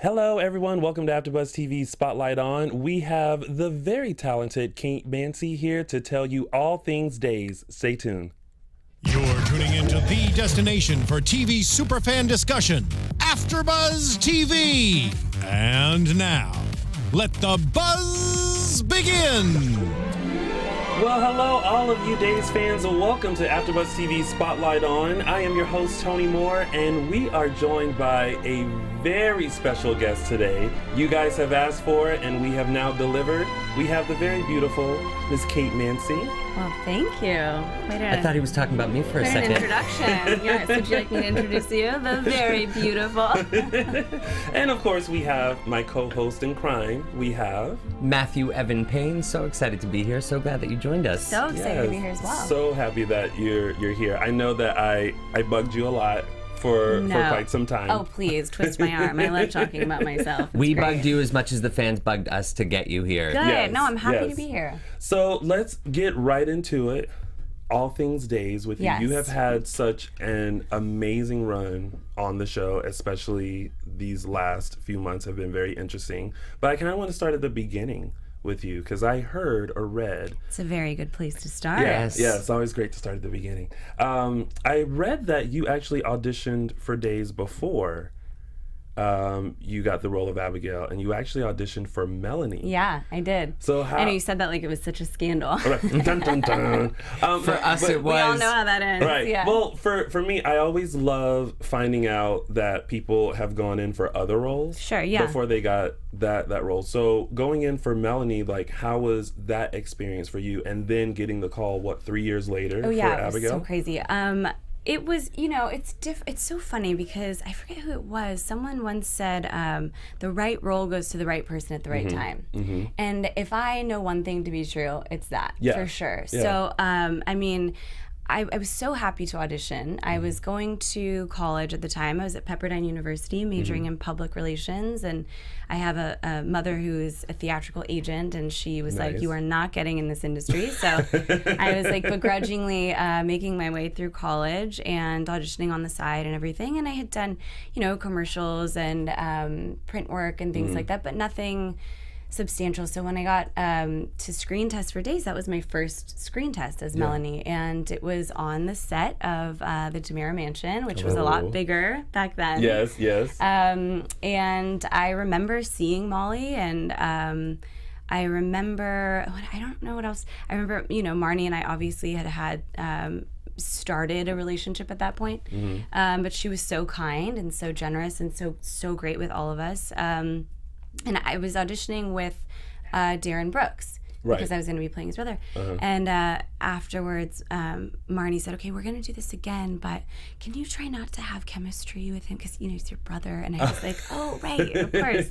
Hello, everyone. Welcome to AfterBuzz TV Spotlight On. We have the very talented Kate Mansi here to tell you all things Days. Stay tuned. You're tuning into the destination for TV superfan discussion, AfterBuzz TV. And now, let the buzz begin. Well, hello, all of you Days fans, and welcome to AfterBuzz TV Spotlight On. I am your host, Tony Moore, and we are joined by a very special guest today. You guys have asked for it, and we have now delivered. We have the very beautiful Miss Kate Mansi. Well, thank you. I thought he was talking about me for a Quite second. an introduction. Yes, would you like me to introduce you? The very beautiful. And of course, we have my co-host in crime. We have Matthew Evan Paine. So excited to be here. So glad that you joined us. So excited to be here as well. So happy that you're here. I know that I bugged you a lot for quite some time. Oh, please, twist my arm. I love talking about myself. We bugged you as much as the fans bugged us to get you here. Good. Yes, No, I'm happy yes. to be here. So let's get right into it. All things Days with you. Yes. You have had such an amazing run on the show, especially these last few months have been very interesting. But I kind of want to start at the beginning with you because I heard or read. It's a very good place to start. Yeah, it's always great to start at the beginning. I read that you actually auditioned for Days before you got the role of Abigail, and you actually auditioned for Melanie. Yeah, I did. So how? I know you said that like it was such a scandal. Dun, dun, dun. For us, it was. We all know how that ends. Right. Yeah. Well, for me, I always love finding out that people have gone in for other roles. Sure, yeah. Before they got that role. So going in for Melanie, like, how was that experience for you? And then getting the call, 3 years later Oh yeah, for it was Abigail? so crazy. It was, it's so funny because I forget who it was. Someone once said, the right role goes to the right person at the right time. Mm-hmm. And if I know one thing to be true, it's that, for sure. Yeah. So, I was so happy to audition. I was going to college at the time. I was at Pepperdine University majoring in public relations, and I have a mother who is a theatrical agent, and she was like, you are not getting in this industry. So I was like begrudgingly making my way through college and auditioning on the side and everything. And I had done, commercials and print work and things like that, but nothing substantial. So when I got to screen test for Days, that was my first screen test as Melanie, and it was on the set of the DeMera Mansion, which was a lot bigger back then. Yes. And I remember seeing Molly, and I remember, I don't know what else. I remember, Marnie and I obviously had started a relationship at that point, but she was so kind and so generous and so great with all of us. And I was auditioning with Darren Brooks because I was going to be playing his brother. And afterwards, Marnie said, okay, we're going to do this again, but can you try not to have chemistry with him because, he's your brother? And I was like, oh, right, of course.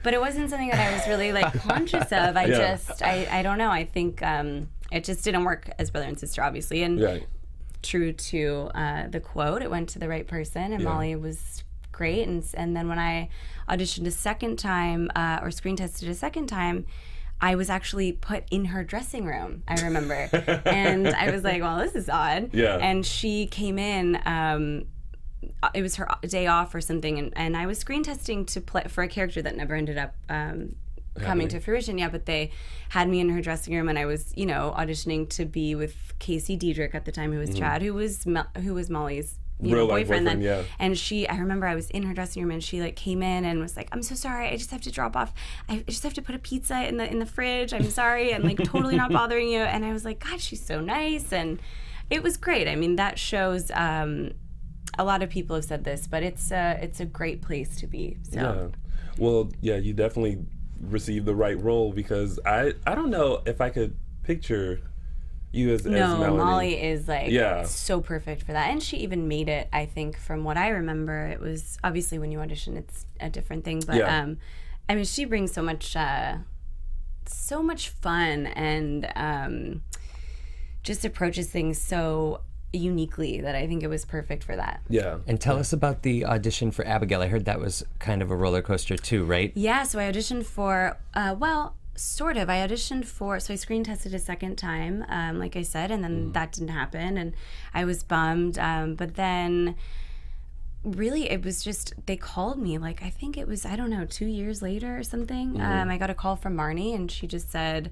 But it wasn't something that I was really, conscious of. I don't know. I think it just didn't work as brother and sister, obviously. And true to the quote, it went to the right person, and Molly was great. And then when I auditioned a second time or screen tested a second time, I was actually put in her dressing room, I remember. And I was like, well, this is odd. Yeah. And she came in, it was her day off or something, and I was screen testing to play for a character that never ended up coming to fruition. Yeah, but they had me in her dressing room, and I was, auditioning to be with Casey Diedrich at the time, who was Chad, who was Molly's boyfriend then. Yeah. And I remember I was in her dressing room, and she came in and was like, I'm so sorry, I just have to drop off. I just have to put a pizza in the fridge. I'm sorry, and totally not bothering you. And I was like, God, she's so nice. And it was great. I mean, that shows, a lot of people have said this, but it's a great place to be. So. Yeah. Well, yeah, you definitely received the right role, because I don't know if I could picture you as Melanie. Molly is so perfect for that, and she even made it. I think from what I remember, it was obviously when you audition, it's a different thing. But I mean, she brings so much fun and just approaches things so uniquely that I think it was perfect for that. Yeah. And tell us about the audition for Abigail. I heard that was kind of a roller coaster too, right? Yeah. So I auditioned for sort of. I auditioned so I screen tested a second time, like I said, and then that didn't happen, and I was bummed. But then really, it was just, they called me, like, I think it was, I don't know, 2 years later or something. I got a call from Marnie, and she just said,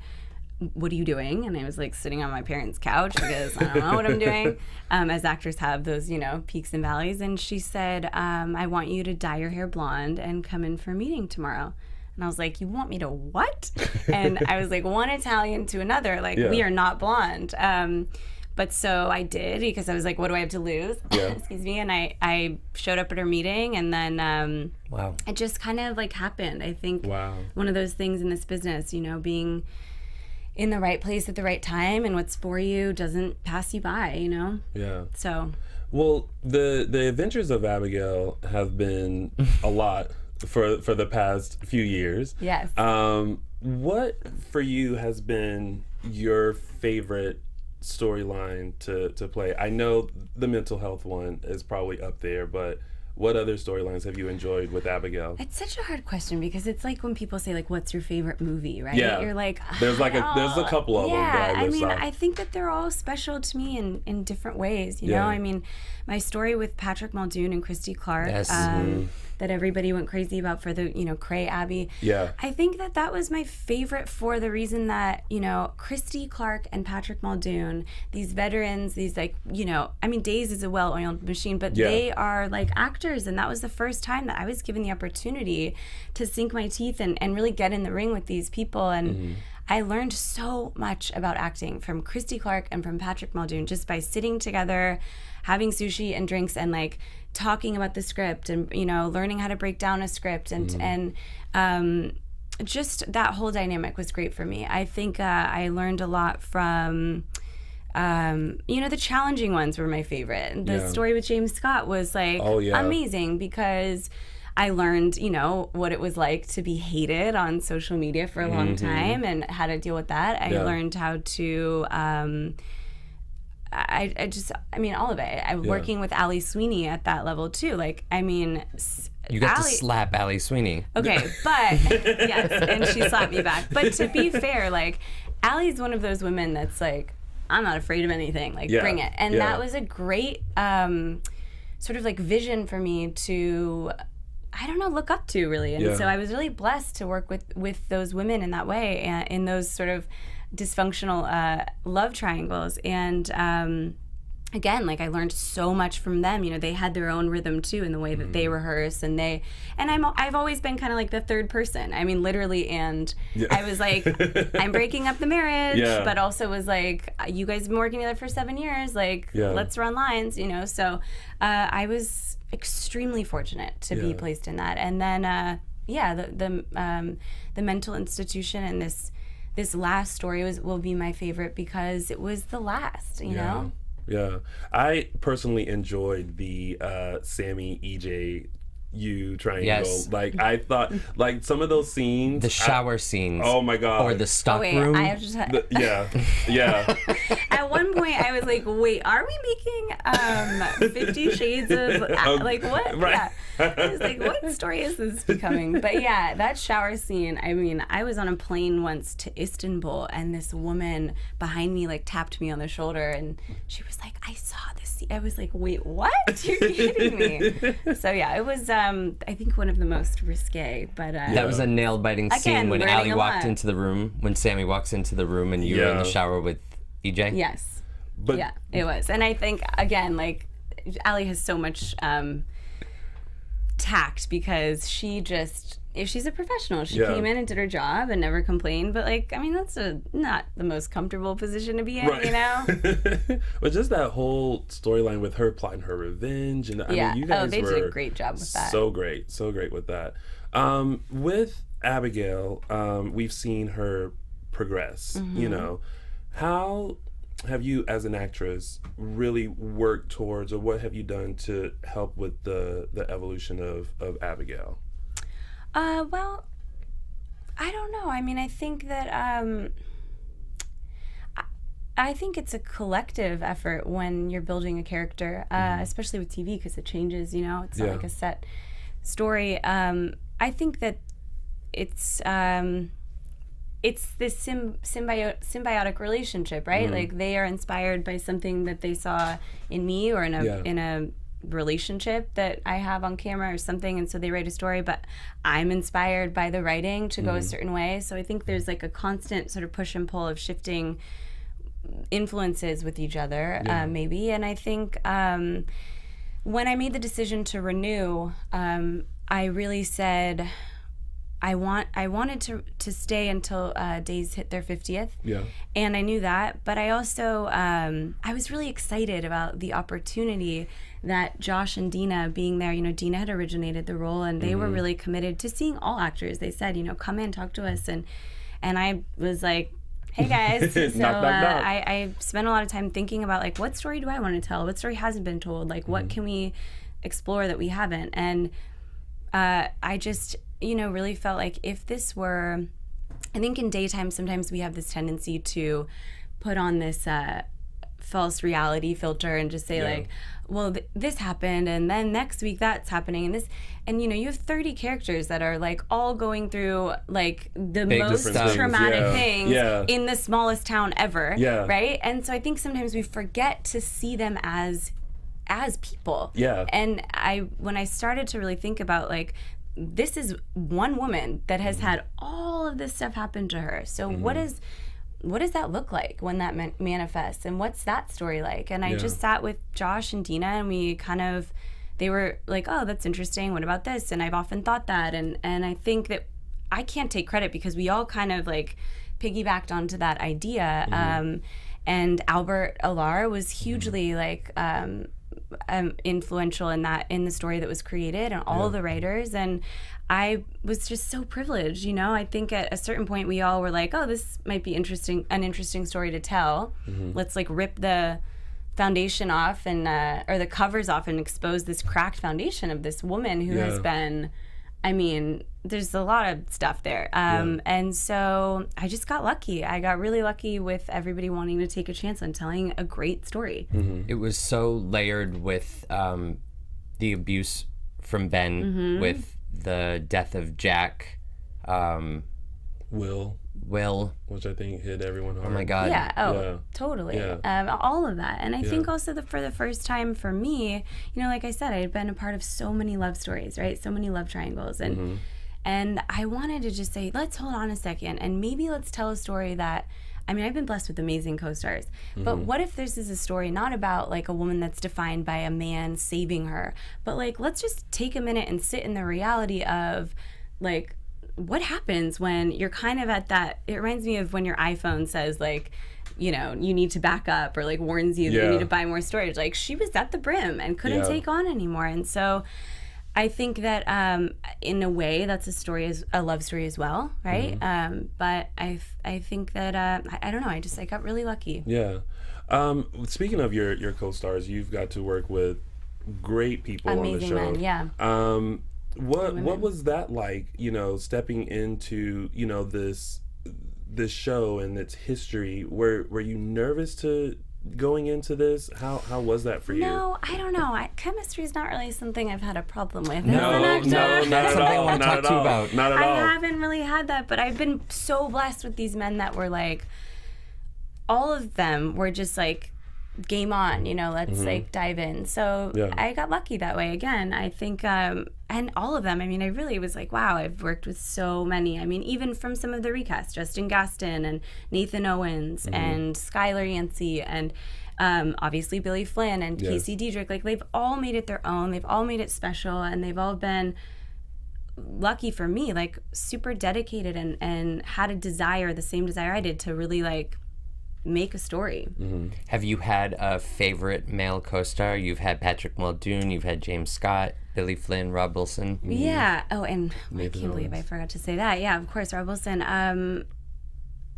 what are you doing? And I was like sitting on my parents' couch because I don't know what I'm doing. As actors have those, peaks and valleys. And she said, I want you to dye your hair blonde and come in for a meeting tomorrow. And I was like, you want me to what? And I was like, one Italian to another, like, we are not blonde. But so I did, because I was like, what do I have to lose? Excuse me. And I showed up at her meeting, and then Wow. It just kind of like happened. I think one of those things in this business, being in the right place at the right time, and what's for you doesn't pass you by, Yeah. So. Well, the adventures of Abigail have been a lot for the past few years. Yes. What for you has been your favorite storyline to play? I know the mental health one is probably up there, but what other storylines have you enjoyed with Abigail? It's such a hard question, because it's like when people say, like, what's your favorite movie, right? Yeah. You're like, there's a couple of them that I list off. I think that they're all special to me in different ways, you know? I mean, my story with Patrick Muldoon and Christy Clark, that everybody went crazy about for the, Cray Abbey. Yeah. I think that was my favorite for the reason that, Christy Clark and Patrick Muldoon, these veterans, these like, Days is a well-oiled machine, but they are like actors. And that was the first time that I was given the opportunity to sink my teeth and really get in the ring with these people. And I learned so much about acting from Christy Clark and from Patrick Muldoon just by sitting together, having sushi and drinks, and like talking about the script, and learning how to break down a script, and just that whole dynamic was great for me. I think I learned a lot from the challenging ones were my favorite. The story with James Scott was like amazing, because I learned, what it was like to be hated on social media for a long time, and how to deal with that. I learned how to all of it. Working with Ali Sweeney at that level too. Like, You got to slap Ali Sweeney. Okay, but yes, and she slapped me back. But to be fair, like, Ali's one of those women that's like, I'm not afraid of anything. Like, bring it. And that was a great sort of like vision for me to, look up to, really. And so I was really blessed to work with those women in that way, and in those sort of dysfunctional love triangles. And again, like, I learned so much from them. They had their own rhythm too, in the way that they rehearse, and I've always been kind of like the third person. I mean, literally. And I was like, I'm breaking up the marriage, but also was like, you guys have been working together for 7 years. Like, let's run lines, So I was extremely fortunate to be placed in that. And then, the mental institution, and this last story will be my favorite, because it was the last, you know? Yeah. I personally enjoyed the Sammy EJ triangle. Yes. Like, I thought, like, some of those scenes. The shower scenes. Oh my God. Or the stock room. I have to yeah. At one point, I was like, wait, are we making 50 Shades of, like, what? Right. Yeah. I was like, what story is this becoming? But yeah, that shower scene, I was on a plane once to Istanbul, and this woman behind me, like, tapped me on the shoulder, and she was like, I saw this scene. I was like, wait, what? You're kidding me. So yeah, it was, I think, one of the most risque, but... that was a nail-biting scene when Ali walked into the room, when Sammy walks into the room, and you were in the shower with EJ. Yes. But, yeah, it was. And I think, again, like, Ali has so much tact, because if she's a professional, she came in and did her job and never complained. But, like, that's not the most comfortable position to be in, But just that whole storyline with her plotting her revenge, and you guys they did a great job with that. So great with that. With Abigail, we've seen her progress. How have you, as an actress, really worked towards, or what have you done to help with the evolution of Abigail? Well, I don't know. I think that I think it's a collective effort when you're building a character, especially with TV, because it changes. It's not like a set story. I think that it's this symbiotic relationship, right? Like, they are inspired by something that they saw in me, or in a relationship that I have on camera or something, and so they write a story, but I'm inspired by the writing to go a certain way. So I think there's like a constant sort of push and pull of shifting influences with each other, maybe. And I think when I made the decision to renew, I really said I wanted to stay until Days hit their 50th. Yeah. And I knew that, but I also I was really excited about the opportunity that Josh and Dina being there. You know, Dina had originated the role, and they were really committed to seeing all actors. They said, you know, come in, talk to us, and I was like, hey guys. So knock, knock, knock. I spent a lot of time thinking about like, what story do I want to tell? What story hasn't been told? Like, what can we explore that we haven't? And I just, you know, really felt like if this were, I think in daytime sometimes we have this tendency to put on this false reality filter and just say like, well, this happened, and then next week that's happening, and this, and you know, you have 30 characters that are like all going through like the big most traumatic things in the smallest town ever, right? And so I think sometimes we forget to see them as people. And when I started to really think about like, this is one woman that has had all of this stuff happen to her. So what does that look like when that manifests, and what's that story like? And I just sat with Josh and Dina, and we they were like, oh, that's interesting. What about this? And I've often thought that. And I think that I can't take credit because we all kind of like piggybacked onto that idea. And Albert Alar was hugely like, influential in the story that was created, and all the writers, and I was just so privileged, you know. I think at a certain point we all were like, oh, this might be an interesting story to tell. Let's like rip the foundation off and or the covers off and expose this cracked foundation of this woman who has been, I mean, there's a lot of stuff there. And so I just got lucky. I got really lucky with everybody wanting to take a chance on telling a great story. It was so layered with the abuse from Ben, with the death of Jack. Will. Which I think hit everyone hard. Oh my God. Totally. All of that. And I think also for the first time for me, you know, like I said, I had been a part of so many love stories, right? So many love triangles. And I wanted to just say, let's hold on a second, and maybe let's tell a story that, I mean, I've been blessed with amazing co-stars, but what if this is a story not about like a woman that's defined by a man saving her, but like, let's just take a minute and sit in the reality of like, what happens when you're kind of at that, it reminds me of when your iPhone says like, you know, you need to back up, or like warns you that you need to buy more storage. Like, she was at the brim and couldn't take on anymore. And so I think that in a way that's a love story as well, right? But I think that I don't know, I got really lucky. Speaking of your co-stars, you've got to work with great people amazing on the show. Men, what was that like, you know, stepping into, you know, this show and its history? Were you nervous to going into this? How was that for you? No, I don't know. Chemistry is not really something I've had a problem with. No, not at all. I want to talk to you about. Not at all. I haven't really had that, but I've been so blessed with these men that were like, all of them were just like, game on, you know, let's like dive in. So I got lucky that way. Again, I think, and all of them, I mean, I really was like, wow, I've worked with so many. I mean, even from some of the recasts, Justin Gaston and Nathan Owens and Skylar Yancey and obviously Billy Flynn and Casey Diedrich, like they've all made it their own. They've all made it special, and they've all been, lucky for me, like super dedicated and had the same desire I did to really like make a story. Have you had a favorite male co-star? You've had Patrick Muldoon, you've had James Scott, Billy Flynn, Rob Wilson. Yeah. Oh, and I can't believe I forgot to say that. Yeah, of course, Rob Wilson.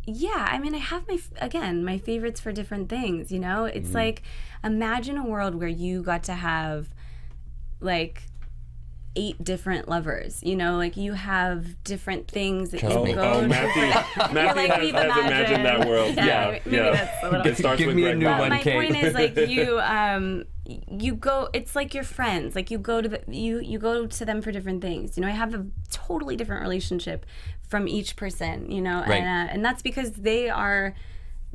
Yeah, I mean, I have my favorites for different things, you know? It's like, imagine a world where you got to have like 8 different lovers, you know, like you have different things that you go to. Matthew has imagined that world. Maybe that's a little. It starts Give with me a new one, My Kate. point is like you go. It's like your friends. Like you go to you go to them for different things. You know, I have a totally different relationship from each person. You know, Right. And that's because they are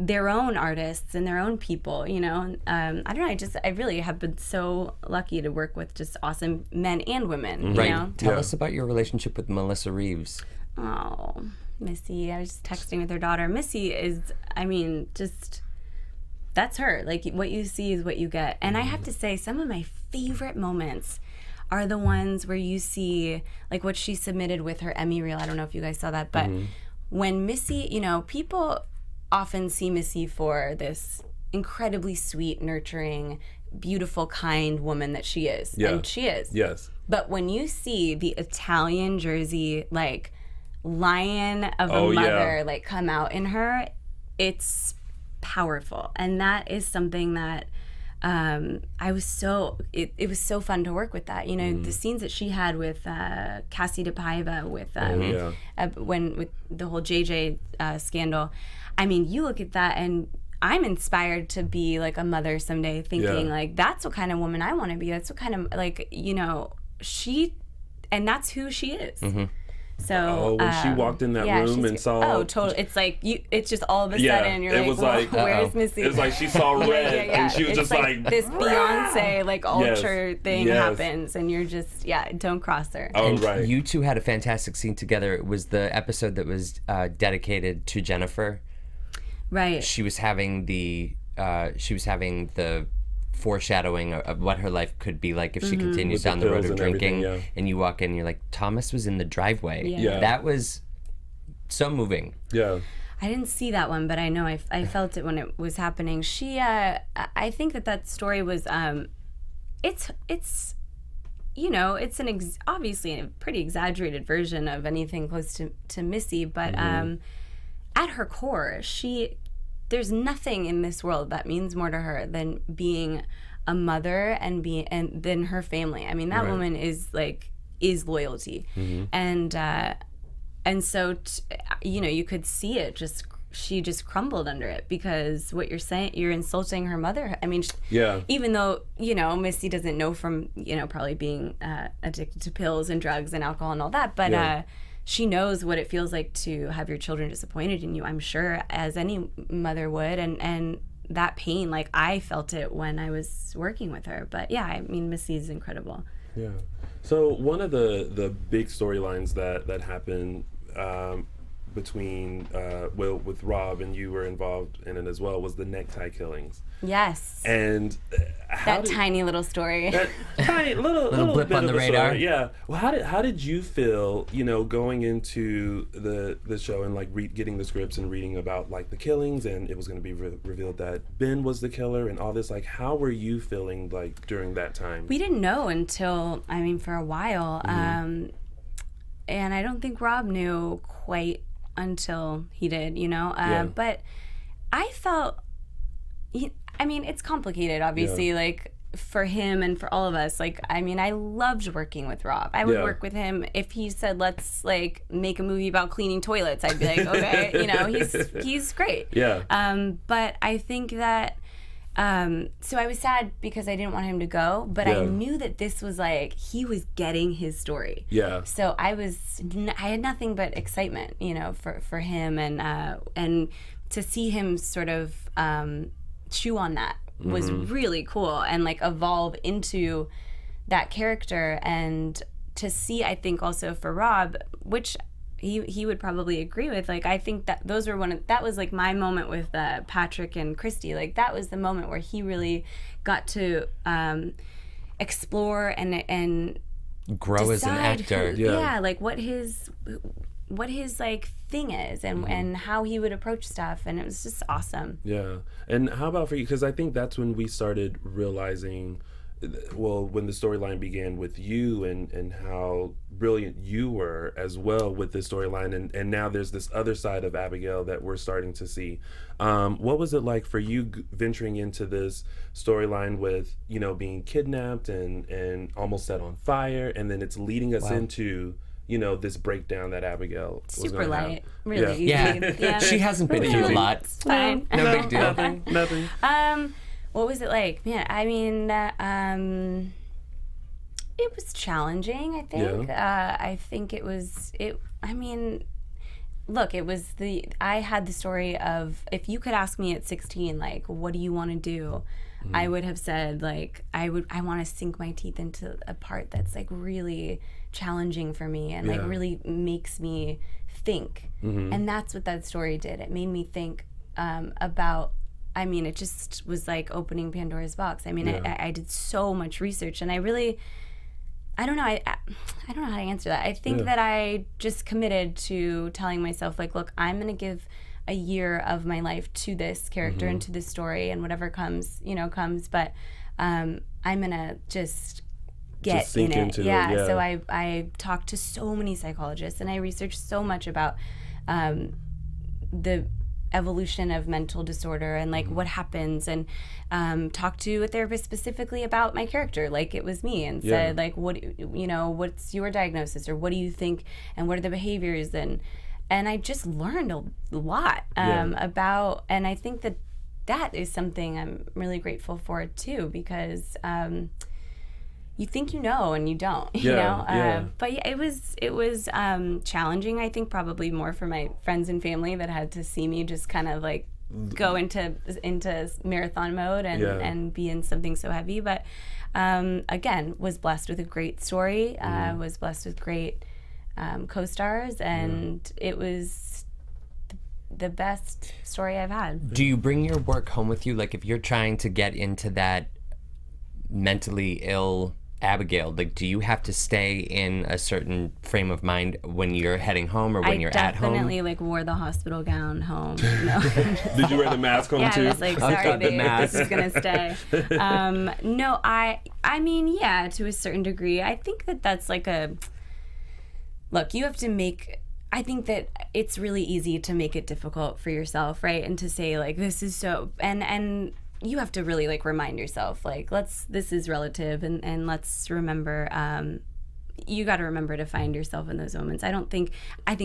their own artists and their own people, you know. I don't know, I really have been so lucky to work with just awesome men and women, you know. Tell us about your relationship with Melissa Reeves. Oh, Missy. I was just texting with her daughter. Missy is, I mean, just, that's her. Like, what you see is what you get. And I have to say, some of my favorite moments are the ones where you see, like, what she submitted with her Emmy reel. I don't know if you guys saw that, but when Missy, you know, people often see Missy for this incredibly sweet, nurturing, beautiful, kind woman that she is. Yeah. And she is. Yes. But when you see the Italian Jersey, like, lion of a mother, like, come out in her, it's powerful. And that is something that I was so, it was so fun to work with that. You know, the scenes that she had with Cassie DePaiva, with when with the whole JJ scandal. I mean, you look at that and I'm inspired to be like a mother someday, thinking like, that's what kind of woman I want to be. That's what kind of, like, you know, and that's who she is. So when she walked in that room and saw, totally, it's like it's just all of a sudden you're it like, was like, where's Missy? It was like she saw red and she was it's just like this Beyonce like ultra thing Yes. happens and you're just don't cross her. Oh, And right. you two had a fantastic scene together. It was the episode that was dedicated to Jennifer. Right. She was having the foreshadowing of what her life could be like if she continues With the down the road pills of and drinking. everything, And you walk in and you're like, Thomas was in the driveway. Yeah. That was so moving. Yeah. I didn't see that one, but I know I felt it when it was happening. She, I think that story was, it's, you know, it's obviously a pretty exaggerated version of anything close to Missy, but at her core, there's nothing in this world that means more to her than being a mother and than her family. I mean, that woman is loyalty, and so you know, you could see it. She just crumbled under it because what you're saying, you're insulting her mother. I mean, even though, you know, Missy doesn't know from, you know, probably being addicted to pills and drugs and alcohol and all that, but she knows what it feels like to have your children disappointed in you, I'm sure, as any mother would. And that pain, like, I felt it when I was working with her. But yeah, I mean, Missy's incredible. Yeah. So one of the big storylines that happened between with Rob, and you were involved in it as well, was the necktie killings. Yes. And tiny little story. That tiny little blip bit on of the a radar. story. Yeah. Well, how did you feel, you know, going into the show and like getting the scripts and reading about like the killings, and it was going to be revealed that Ben was the killer and all this? Like, how were you feeling like during that time? We didn't know until, I mean, for a while. And I don't think Rob knew quite until he did, you know. But I felt, I mean, it's complicated, obviously, like, for him and for all of us. Like, I mean, I loved working with Rob. I would work with him if he said, let's, like, make a movie about cleaning toilets. I'd be like, okay, you know, he's great. Yeah. But I think that, so I was sad because I didn't want him to go, but I knew that this was like, he was getting his story. Yeah. So I had nothing but excitement, you know, for him, and to see him sort of chew on that was really cool, and like evolve into that character. And to see, I think also for Rob, which he would probably agree with, like, I think that those were that was like my moment with Patrick and Christy. Like, that was the moment where he really got to explore and grow as an actor. Like what his like thing is, and how he would approach stuff, and it was just awesome. Yeah. And how about for you? Because I think that's when we started realizing, well, when the storyline began with you and how brilliant you were as well with this storyline, and now there's this other side of Abigail that we're starting to see. What was it like for you venturing into this storyline with, you know, being kidnapped and almost set on fire, and then it's leading us into, you know, this breakdown that Abigail was Super gonna light, have. really easy. Yeah. She hasn't been through a lot. It's fine. No big deal. Nothing. What was it like? Man, I mean, it was challenging, I think. I think I mean, look, I had the story of, if you could ask me at 16, like, what do you want to do? I would have said, like, I want to sink my teeth into a part that's like really challenging for me and like really makes me think. And that's what that story did. It made me think about, I mean, it just was like opening Pandora's box. I mean, I did so much research, and I don't know. I don't know how to answer that. I think that I just committed to telling myself, like, look, I'm going to give a year of my life to this character and to this story, and whatever comes, comes. But I'm going to just get in it. Yeah. So I talked to so many psychologists, and I researched so much about the evolution of mental disorder and like what happens, and talked to a therapist specifically about my character, like it was me, and said, like, what's your diagnosis, or what do you think, and what are the behaviors, and I just learned a lot about, and I think that is something I'm really grateful for too, because you think you know and you don't, you know. But yeah, it was challenging. I think probably more for my friends and family that had to see me just kind of like go into marathon mode and be in something so heavy. But again, was blessed with a great story. Was blessed with great co-stars, and it was the best story I've had. Do you bring your work home with you? Like, if you're trying to get into that mentally ill Abigail, like, do you have to stay in a certain frame of mind when you're heading home or when you're at home? I definitely like wore the hospital gown home. No. Did you wear the mask home too? Yeah, I was like, sorry, babe, this is gonna stay. No, I mean, yeah, to a certain degree. I think that's like look, you have to make. I think that it's really easy to make it difficult for yourself, right? And to say, like, this is so, and you have to really like remind yourself, like, this is relative, and let's remember, you got to remember to find yourself in those moments. I think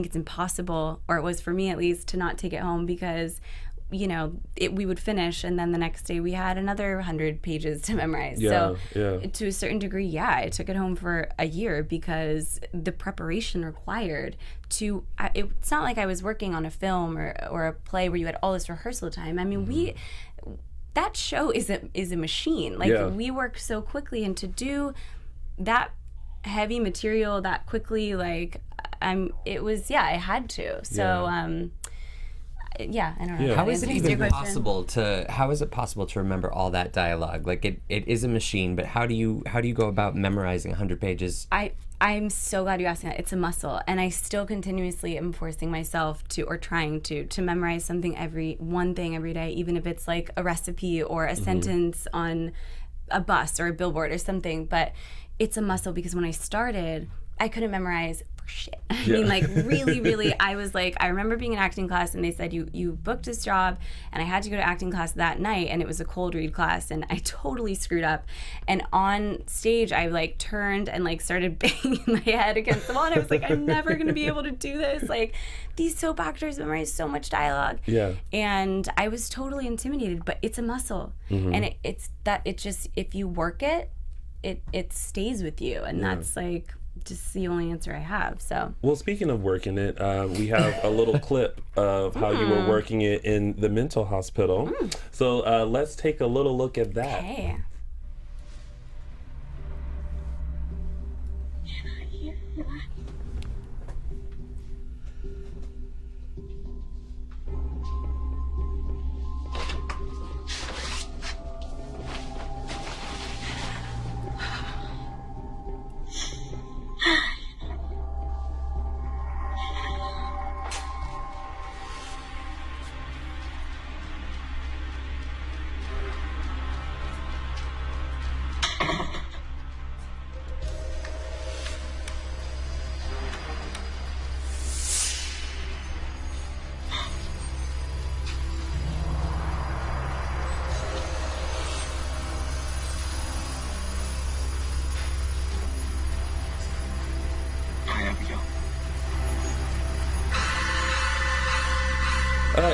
it's impossible, or it was for me at least, to not take it home, because we would finish, and then the next day we had another 100 pages to memorize. So to a certain degree, I took it home for a year, because the preparation required to, it's not like I was working on a film or a play where you had all this rehearsal time. I mean, that show is a machine. Like, we work so quickly, and to do that heavy material that quickly, like, I had to. So, I don't know. How is it even possible to remember all that dialogue? Like, it is a machine, but how do you go about memorizing 100 pages? I'm so glad you asked that. It's a muscle, and I still continuously am forcing myself to, or trying to memorize one thing every day, even if it's like a recipe or a sentence on a bus or a billboard or something. But it's a muscle, because when I started, I couldn't memorize shit. I mean, like, really, really, I was like, I remember being in acting class, and they said, you booked this job, and I had to go to acting class that night, and it was a cold read class, and I totally screwed up. And on stage, I like turned and like started banging my head against the wall, and I was like, I'm never going to be able to do this. Like, these soap actors memorize so much dialogue. And I was totally intimidated, but it's a muscle. And it just, if you work it stays with you, and that's like just the only answer I have. So, well, speaking of working it, we have a little clip of how you were working it in the mental hospital. So let's take a little look at that. Okay.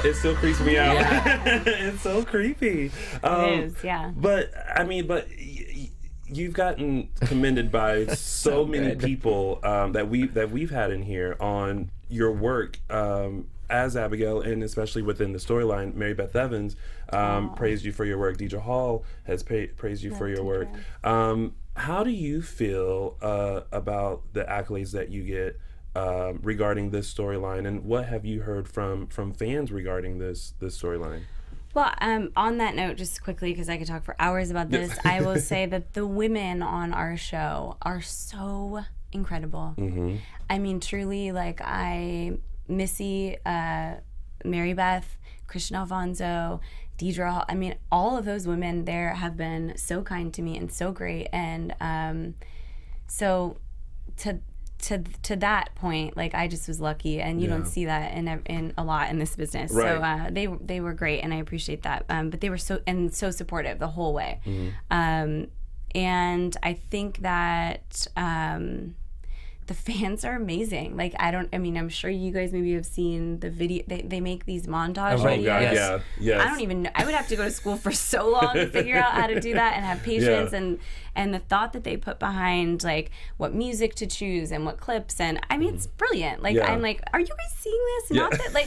It still creeps me out. It's so creepy. It is, yeah. But I mean, you've gotten commended by so many people that we've had in here on your work as Abigail, and especially within the storyline. Mary Beth Evans praised you for your work. Deidre Hall has praised you for your work. How do you feel about the accolades that you get regarding this storyline, and what have you heard from fans regarding this storyline? Well, on that note, just quickly, because I could talk for hours about this, I will say that the women on our show are so incredible. I mean, truly, like Missy, Mary Beth, Christian Alfonso, Deidre Hall, I mean, all of those women there have been so kind to me and so great. And so to that point, like, I just was lucky, and you don't see that in a lot in this business. Right. So they were great, and I appreciate that. But they were so supportive the whole way. And I think that the fans are amazing. Like, I'm sure you guys maybe have seen the video. They make these montage videos. Oh God, yeah, yes. I don't even know. I would have to go to school for so long to figure out how to do that and have patience and the thought that they put behind, like, what music to choose and what clips, and I mean, it's brilliant. Like, I'm like, are you guys seeing this?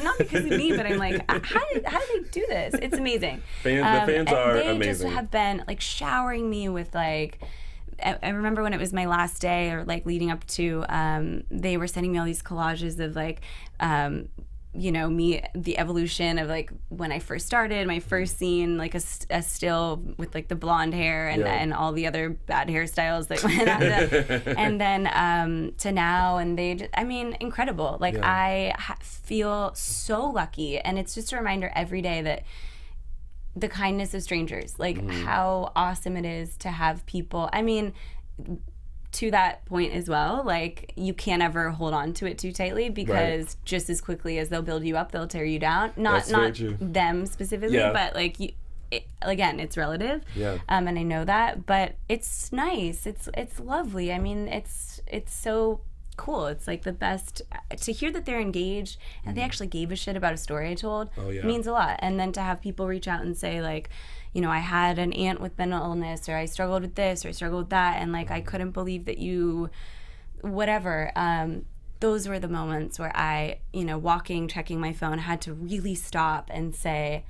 Not because of me, but I'm like, how did they do this? It's amazing. The fans are they amazing. They just have been like showering me with, like, I remember when it was my last day, or like leading up to, they were sending me all these collages of, like, me, the evolution of, like, when I first started, my first scene, like a still with, like, the blonde hair and all the other bad hairstyles that went on that. And then to now, and they just, I mean, incredible. Like, I feel so lucky, and it's just a reminder every day that the kindness of strangers, like how awesome it is to have people. I mean, to that point as well, like, you can't ever hold on to it too tightly, because just as quickly as they'll build you up, they'll tear you down. Not them specifically, but like, again, it's relative. And I know that, but it's nice. It's lovely. I mean, it's so cool. It's like the best to hear that they're engaged and they actually gave a shit about a story I told. Means a lot. And then to have people reach out and say, like, I had an aunt with mental illness, or I struggled with this, or I struggled with that, and, like, I couldn't believe that you, whatever. Those were the moments where I, walking, checking my phone, had to really stop and say,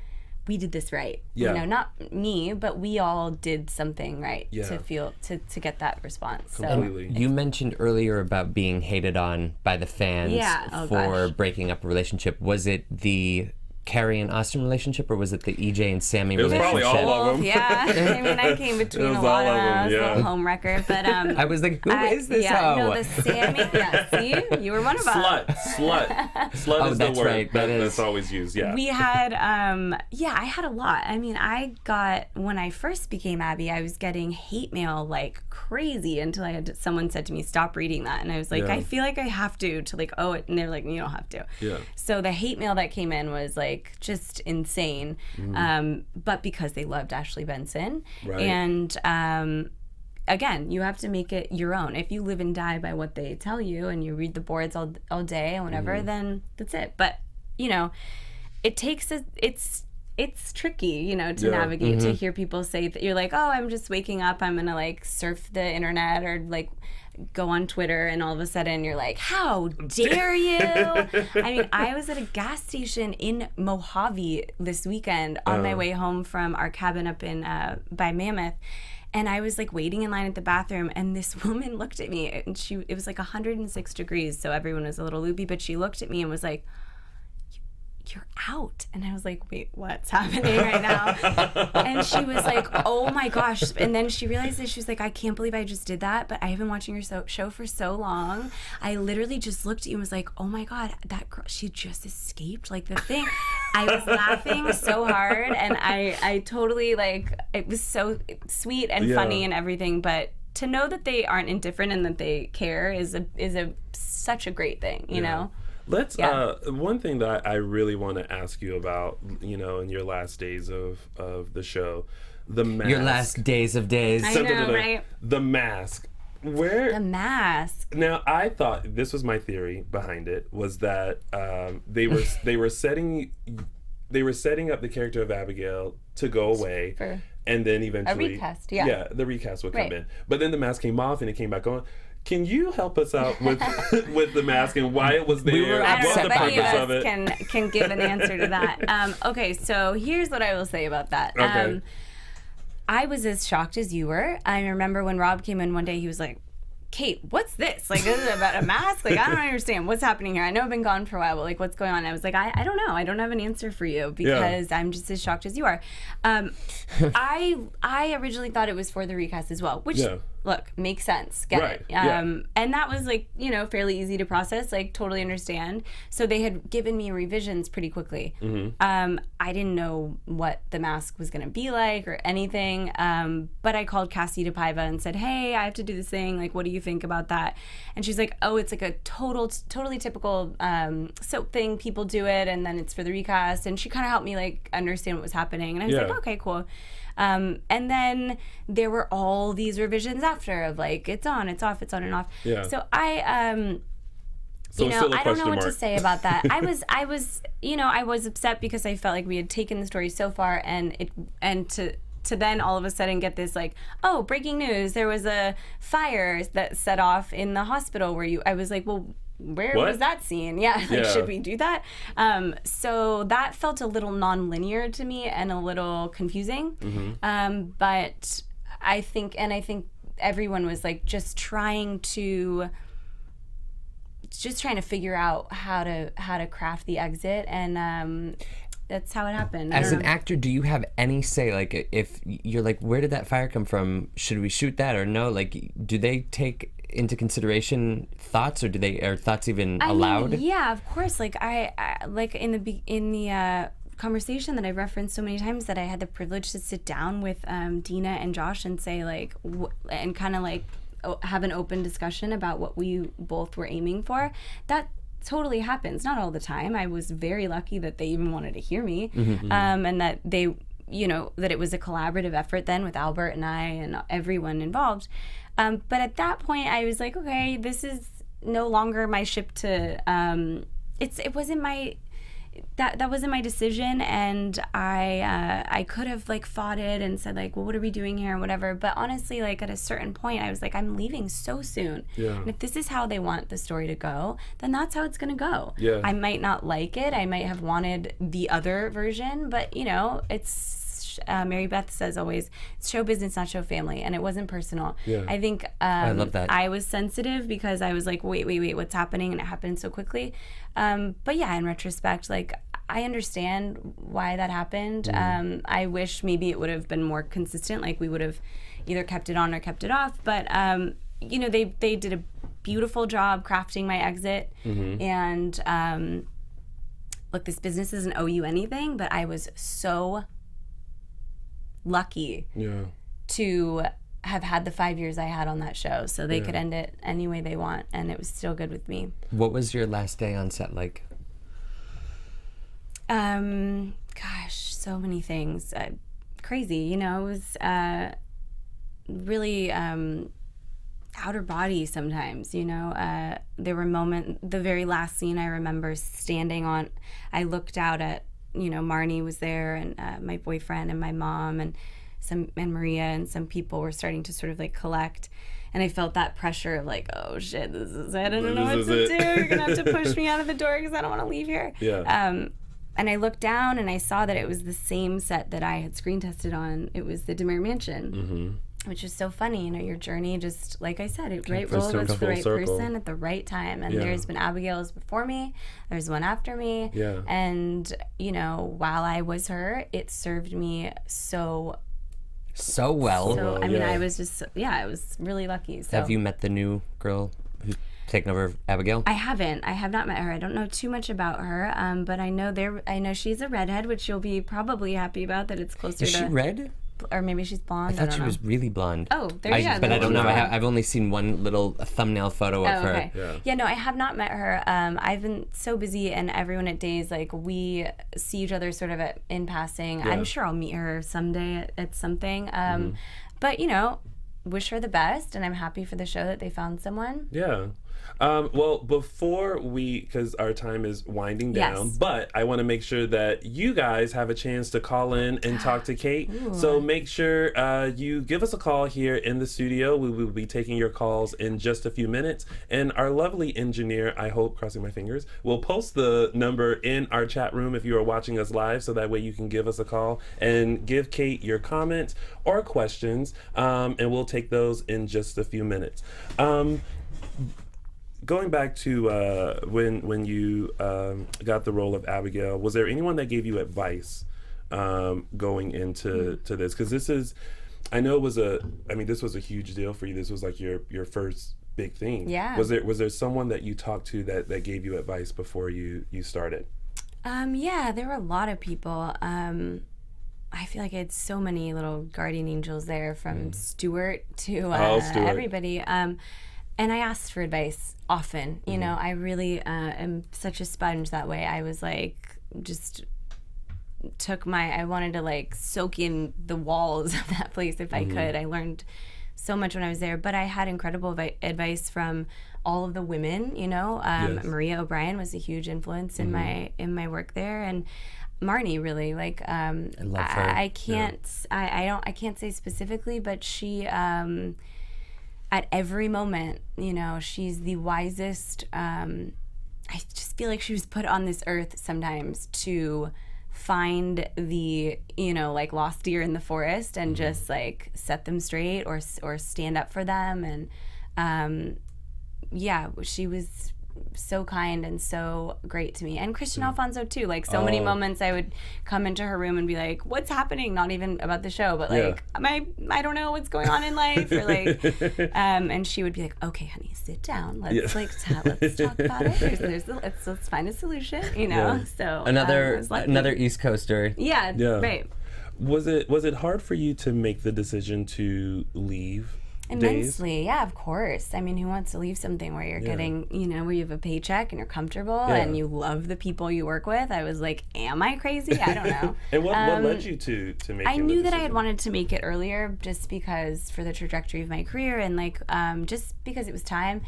we did this right. Not me, but we all did something right to feel, to get that response. Completely. You mentioned earlier about being hated on by the fans for breaking up a relationship. Was it the Carrie and Austin relationship, or was it the EJ and Sammy relationship? It was probably all of them. Yeah. I mean, I came between a lot of them. I was a little home wrecker, but I was like, who is this hoe? No, the Sammy. See, you were one of us. Slut is the word. Right. That's always used. Yeah. We had, I had a lot. I mean, I got, when I first became Abby, I was getting hate mail like crazy until someone said to me, stop reading that, and I was like, I feel like I have to like, oh, and they're like, you don't have to. Yeah. So the hate mail that came in was like just insane, but because they loved Ashley Benson, and again, you have to make it your own. If you live and die by what they tell you, and you read the boards all day and whatever, then that's it. But it takes it's tricky, to navigate, to hear people say that you're like, oh, I'm just waking up, I'm gonna like surf the internet or like go on Twitter, and all of a sudden you're like, how dare you? I mean, I was at a gas station in Mojave this weekend on my way home from our cabin up in by Mammoth, and I was like waiting in line at the bathroom, and this woman looked at me, and it was like 106 degrees, so everyone was a little loopy, but she looked at me and was like, you're out. And I was like, wait, what's happening right now? And she was like, oh my gosh. And then she realized that she was like, I can't believe I just did that, but I have been watching your show for so long. I literally just looked at you and was like, oh my God, that girl, she just escaped like the thing. I was laughing so hard, and I totally, like, it was so sweet and funny and everything, but to know that they aren't indifferent and that they care is such a great thing, you know? Let's one thing that I really want to ask you about, in your last days of the show, the mask. Your last days of days. I know, right? The mask. The mask. Now, I thought, this was my theory behind it, was that they were setting up the character of Abigail to go away, and then eventually recast, yeah. the recast would come Right. in. But then the mask came off and it came back on. Can you help us out with with the mask and why it was there? We were What upset the by Many of purpose us of it? can give an answer to that. Okay, so here's what I will say about that. Okay. I was as shocked as you were. I remember when Rob came in one day, he was like, Kate, what's this? Like, is it about a mask? Like, I don't understand. What's happening here? I know I've been gone for a while, but like, what's going on? And I was like, I don't know. I don't have an answer for you because I'm just as shocked as you are. I originally thought it was for the recast as well, which, look, makes sense. Get Right, it. yeah. And that was like, fairly easy to process, like totally understand. So they had given me revisions pretty quickly. I didn't know what the mask was going to be like or anything. But I called Cassie DePaiva and said, hey, I have to do this thing. Like, what do you think about that? And she's like, oh, it's like a totally typical soap thing. People do it, and then it's for the recast. And she kind of helped me like understand what was happening. And I was like, okay, cool. And then there were all these revisions after of like, it's on, it's off, it's on and off. Yeah. So I, So it's still a I don't know question what to mark. say about that. I was upset because I felt like we had taken the story so far and to then all of a sudden get this like, oh, breaking news, there was a fire that set off in the hospital I was like, well, where What? was that scene? Yeah, like, Yeah. should we do that? So that felt a little non-linear to me and a little confusing. But I think everyone was like just trying to figure out how to craft the exit, and that's how it happened. As an actor, do you have any say? Like, if you're like, where did that fire come from? Should we shoot that or no? Like, do they take into consideration thoughts, or are thoughts even allowed? mean, yeah, of course. Like I like in the conversation that I referenced so many times, that I had the privilege to sit down with Dina and Josh and say like, and kind of like have an open discussion about what we both were aiming for. That totally happens. Not all the time. I was very lucky that they even wanted to hear me, and that they, that it was a collaborative effort then with Albert and I and everyone involved. But at that point, I was like, okay, this is no longer my ship to. It wasn't my. That wasn't my decision, and I could have like fought it and said like, well, what are we doing here and whatever. But honestly, like at a certain point, I was like, I'm leaving so soon. Yeah. And if this is how they want the story to go, then that's how it's gonna go. Yeah. I might not like it. I might have wanted the other version, but it's. Mary Beth says always, it's show business, not show family, and it wasn't personal. Yeah. I think I love that. I was sensitive because I was like, wait, what's happening? And it happened so quickly. But yeah, in retrospect, like I understand why that happened. I wish maybe it would have been more consistent, like we would have either kept it on or kept it off. But they did a beautiful job crafting my exit. And look, this business doesn't owe you anything, but I was so lucky to have had the 5 years I had on that show, so they could end it any way they want, and it was still good with me. What was your last day on set like? Gosh, so many things. Crazy, it was really outer body sometimes, there were moments, the very last scene I remember standing on, I looked out at, Marnie was there, and my boyfriend and my mom and Maria and some people were starting to sort of like collect, and I felt that pressure of like, oh shit, this is it. I don't know what to do. You're gonna have to push me out of the door because I don't want to leave here. Yeah. And I looked down and I saw that it was the same set that I had screen tested on. It was the DeMere Mansion, which is so funny. Your journey, just like I said, it right role goes to the right person at the right time. And there's been Abigail's before me. There's one after me. Yeah. And, while I was her, it served me so well. So, I mean, I was just, it was really lucky. So. Have you met the new girl who's taken over Abigail? I haven't. I have not met her. I don't know too much about her, but I know she's a redhead, which you'll be probably happy about, that it's closer Is to... she red? Or maybe she's blonde. I thought don't she know. was really blonde. Oh, there you go. But I don't know. Yeah. I've only seen one little thumbnail photo of her. Okay. Yeah, no, I have not met her. I've been so busy, and everyone at Days, like, we see each other sort of in passing. I'm sure I'll meet her someday at something. But, wish her the best, and I'm happy for the show that they found someone. Yeah. Well, before because our time is winding down, Yes. but I want to make sure that you guys have a chance to call in and talk to Kate. So make sure you give us a call here in the studio. We will be taking your calls in just a few minutes. And our lovely engineer, I hope, crossing my fingers, will post the number in our chat room if you are watching us live, so that way you can give us a call and give Kate your comments or questions, and we'll take those in just a few minutes. Going back to when you got the role of Abigail, was there anyone that gave you advice going into this? Because this is, I know this was a huge deal for you. This was like your first big thing. Yeah. Was there someone that you talked to that gave you advice before you started? Yeah, there were a lot of people. I feel like I had so many little guardian angels there, from Stuart to Stuart. everybody. And I asked for advice often. You know, I really am such a sponge that way. I was like, just I wanted to like soak in the walls of that place if I could. I learned so much when I was there, but I had incredible advice from all of the women, you know. Yes. Maria O'Brien was a huge influence in my work there, and Marnie, really, like I love her. I can't say specifically, but she at every moment, you know, she's the wisest. I just feel like she was put on this earth sometimes to find the, you know, like lost deer in the forest and just like set them straight or stand up for them. And yeah, she was so kind and so great to me. And Christian Alfonso too. Like many moments I would come into her room and be like, what's happening? Not even about the show, but like, I don't know what's going on in life, or like, and she would be like, okay, honey, sit down. Let's let's talk about it. Let's find a solution, you know? Yeah. So another East Coaster. Yeah, right. Was it hard for you to make the decision to leave? Immensely, yeah, of course. I mean, who wants to leave something where you're getting, you know, where you have a paycheck and you're comfortable and you love the people you work with? I was like, am I crazy? I don't know. And what led you to make? I knew that I had wanted to make it earlier, just because for the trajectory of my career and like just because it was time.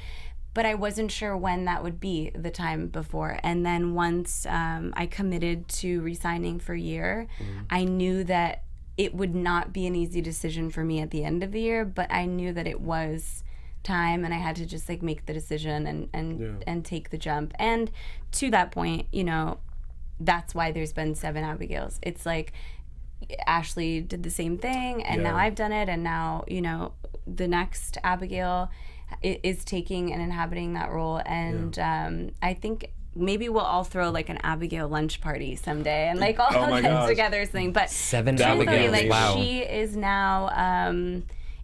But I wasn't sure when that would be the time before. And then once I committed to resigning for a year, I knew that it would not be an easy decision for me at the end of the year, but I knew that it was time, and I had to just like make the decision and take the jump. And to that point, you know, that's why there's been 7 Abigails. It's like Ashley did the same thing, and now I've done it, and now, you know, the next Abigail is taking and inhabiting that role. And I think maybe we'll all throw like an Abigail lunch party someday and like all get together or something. But 7 Abigails, like, wow. She is now,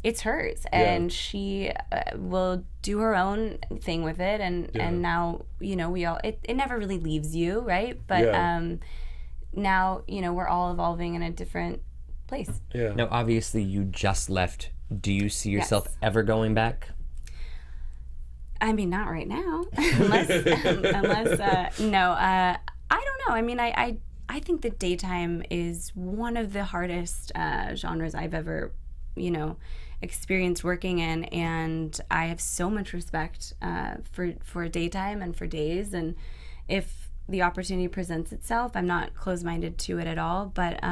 it's hers, and she will do her own thing with it. And now, you know, it never really leaves you, right? But now, you know, we're all evolving in a different place. Yeah. Now, obviously, you just left. Do you see yourself ever going back? I mean, not right now, unless no. I don't know. I mean, I think that daytime is one of the hardest genres I've ever, you know, experienced working in, and I have so much respect for daytime and for days. And if the opportunity presents itself, I'm not closed-minded to it at all. But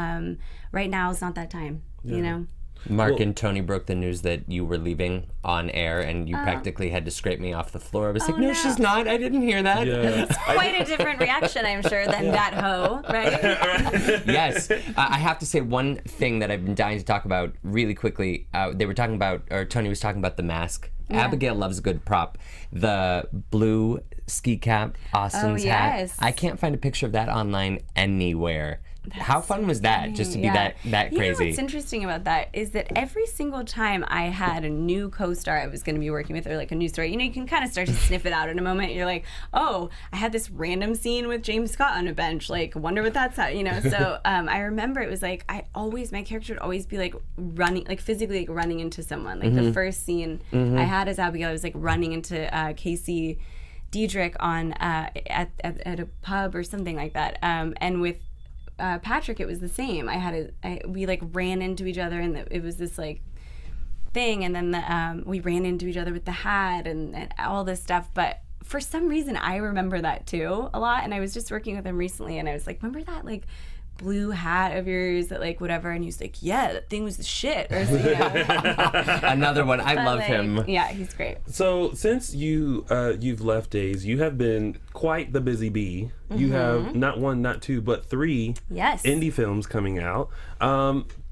right now is not that time, you know. Mark and Tony broke the news that you were leaving on air, and you practically had to scrape me off the floor. I was like, no, she's not. I didn't hear that. Yeah. It's quite a different reaction, I'm sure, than that hoe, right? Yes. I have to say one thing that I've been dying to talk about really quickly. They were talking about, or Tony was talking about the mask. Yeah. Abigail loves a good prop. The blue ski cap Austin's hat. I can't find a picture of that online anywhere. How fun was that, just to be that crazy? You know what's interesting about that is that every single time I had a new co-star I was going to be working with, or like a new story, you know, you can kind of start to sniff it out in a moment. You're like, oh, I had this random scene with James Scott on a bench. Like, wonder what that's at, you know? So I remember it was like, my character would always be like running, like physically like running into someone. Like the first scene I had as Abigail, I was like running into Casey Diedrich on at a pub or something like that. And with Patrick, it was the same. We like ran into each other, and it was this like thing, and then we ran into each other with the hat and all this stuff. But for some reason, I remember that too a lot. And I was just working with him recently, and I was like, remember that like blue hat of yours that like whatever? And he was like, yeah, that thing was the shit. Or, Another one. I love him. Yeah, he's great. So since you've left Days, you have been quite the busy bee. You have not one, not two, but three indie films coming out.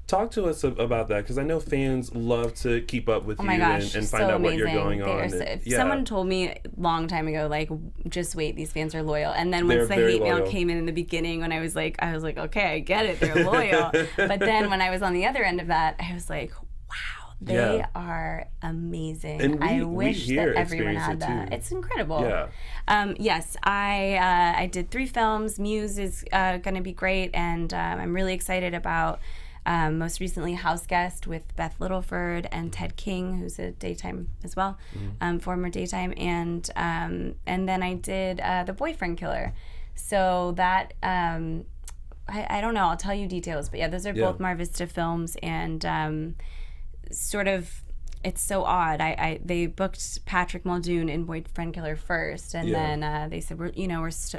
Talk to us about that, because I know fans love to keep up with you and find out what you're going on. If someone told me a long time ago, like, just wait, these fans are loyal. And then once the hate mail came in the beginning, when I was like, okay, I get it, they're loyal. But then when I was on the other end of that, I was like, wow, they are amazing. And I wish that everyone had that. It's incredible. Yeah. Yes, I did 3 films. Muse is going to be great, and I'm really excited about most recently House Guest with Beth Littleford and Ted King, who's a daytime as well, former daytime, and then I did The Boyfriend Killer. So that I don't know, I'll tell you details, but yeah, those are both Mar Vista films, and sort of it's so odd. They booked Patrick Muldoon in Boyfriend Killer first, and then they said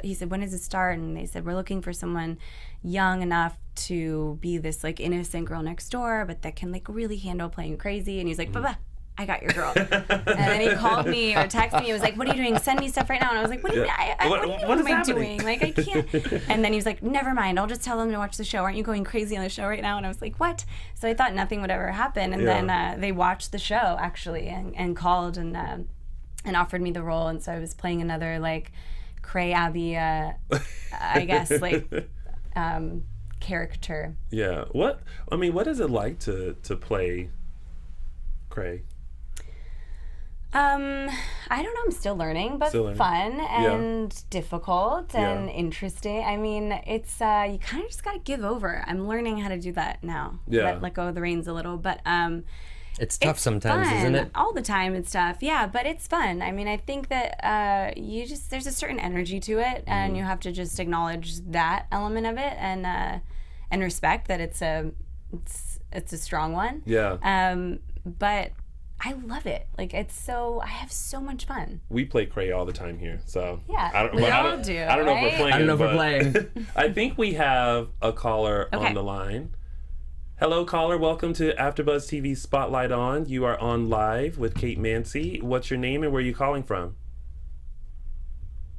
he said, when does it start? And they said, we're looking for someone young enough to be this like innocent girl next door, but that can like really handle playing crazy. And he's like, Baba, I got your girl. And then he called me or texted me. He was like, what are you doing? Send me stuff right now. And I was like, what do you mean? What am I doing? Like, I can't. And then he was like, never mind. I'll just tell them to watch the show. Aren't you going crazy on the show right now? And I was like, what? So I thought nothing would ever happen. And then they watched the show actually and called and offered me the role. And so I was playing another like Cray Abbey, I guess, like character. Yeah. What is it like to play Cray? I don't know. I'm still learning, but fun and difficult and interesting. I mean, it's you kind of just got to give over. I'm learning how to do that now. Let go of the reins a little, but it's tough sometimes, fun. Isn't it? All the time it's tough. Yeah, but it's fun. I mean, I think that there's a certain energy to it, and you have to just acknowledge that element of it and respect that it's a strong one. Yeah. But I love it. Like, I have so much fun. We play Cray all the time here, so yeah, I don't know if we're playing. I don't know if we're playing. I think we have a caller on the line. Hello, caller. Welcome to AfterBuzz TV Spotlight On. You are on live with Kate Mansi. What's your name and where are you calling from?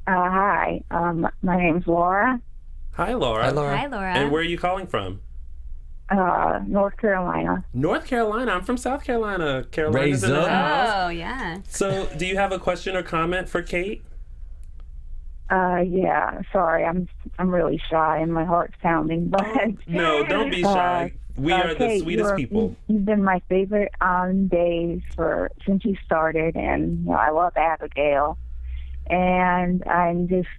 Hi. My name's Laura. Hi, Laura. Hi, Laura. And where are you calling from? North Carolina. North Carolina. I'm from South Carolina. Carolina's in the house. Oh, yeah. So, do you have a question or comment for Kate? Yeah. Sorry, I'm really shy and my heart's pounding. But no, don't be shy. We are the sweetest people. You've been my favorite on Days since you started, and I love Abigail. And I'm just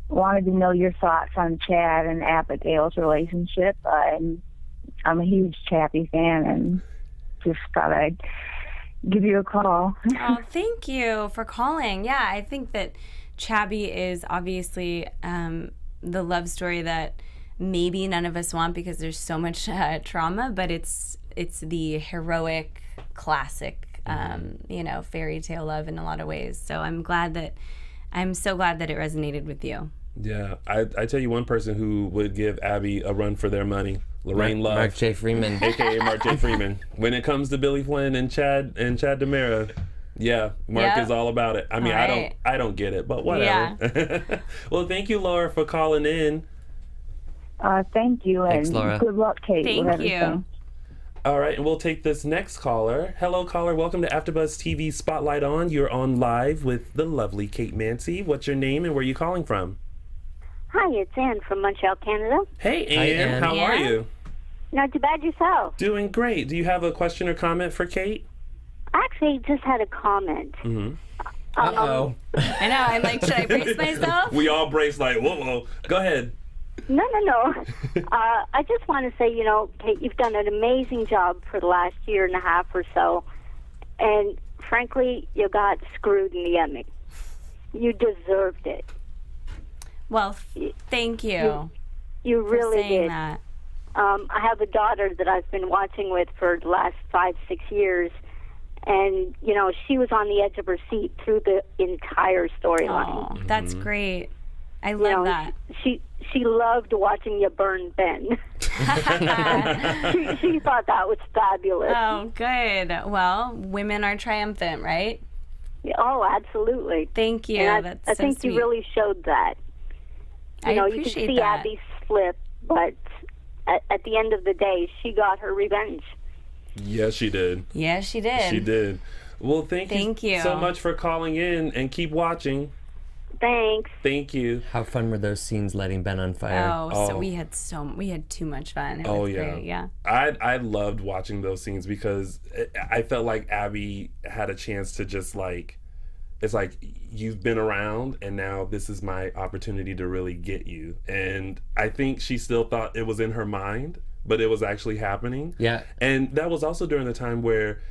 wanted to know your thoughts on Chad and Abigail's relationship. I'm a huge Chappie fan, and just thought I'd give you a call. Oh, thank you for calling. Yeah, I think that Chappie is obviously the love story that maybe none of us want because there's so much trauma, but it's the heroic, classic, fairy tale love in a lot of ways. So I'm so glad that it resonated with you. Yeah, I tell you one person who would give Abby a run for their money. Lorraine Love. Mark J. Freeman. AKA Mark J. Freeman. When it comes to Billy Flynn and Chad DiMera, yeah, Mark is all about it. I mean, I don't get it, but whatever. Yeah. Well, thank you, Laura, for calling in. Thank you, and thanks, Laura. Good luck, Kate. Thank you. All right, and we'll take this next caller. Hello, caller. Welcome to AfterBuzz TV Spotlight On. You're on live with the lovely Kate Mansi. What's your name and where are you calling from? Hi, it's Anne from Montreal, Canada. Hey, Anne. How are you? Not too bad yourself. Doing great. Do you have a question or comment for Kate? Actually, just had a comment. Mm-hmm. Uh-oh. I know. I'm like, should I brace myself? We all brace like, whoa. Go ahead. No. I just want to say, Kate, you've done an amazing job for the last year and a half or so. And frankly, you got screwed in the Emmy. You deserved it. Well, thank you. You really for saying did. That. I have a daughter that I've been watching with for the last 5-6 years, and she was on the edge of her seat through the entire storyline. Oh, that's great. I love that. She loved watching you burn Ben. she thought that was fabulous. Oh, good. Well, women are triumphant, right? Oh, absolutely. Thank you. And I think sweet. you really showed that. I you appreciate could see that. Abby slip, but at the end of the day, she got her revenge. Yes, she did. Yeah, she did. She did. Well, thank you so much for calling in, and keep watching. Thanks. Thank you. How fun were those scenes lighting Ben on fire? So we had too much fun. It was great, yeah. I loved watching those scenes because I felt like Abby had a chance to just like, it's like, you've been around and now this is my opportunity to really get you. And I think she still thought it was in her mind, but it was actually happening. Yeah. And that was also during the time where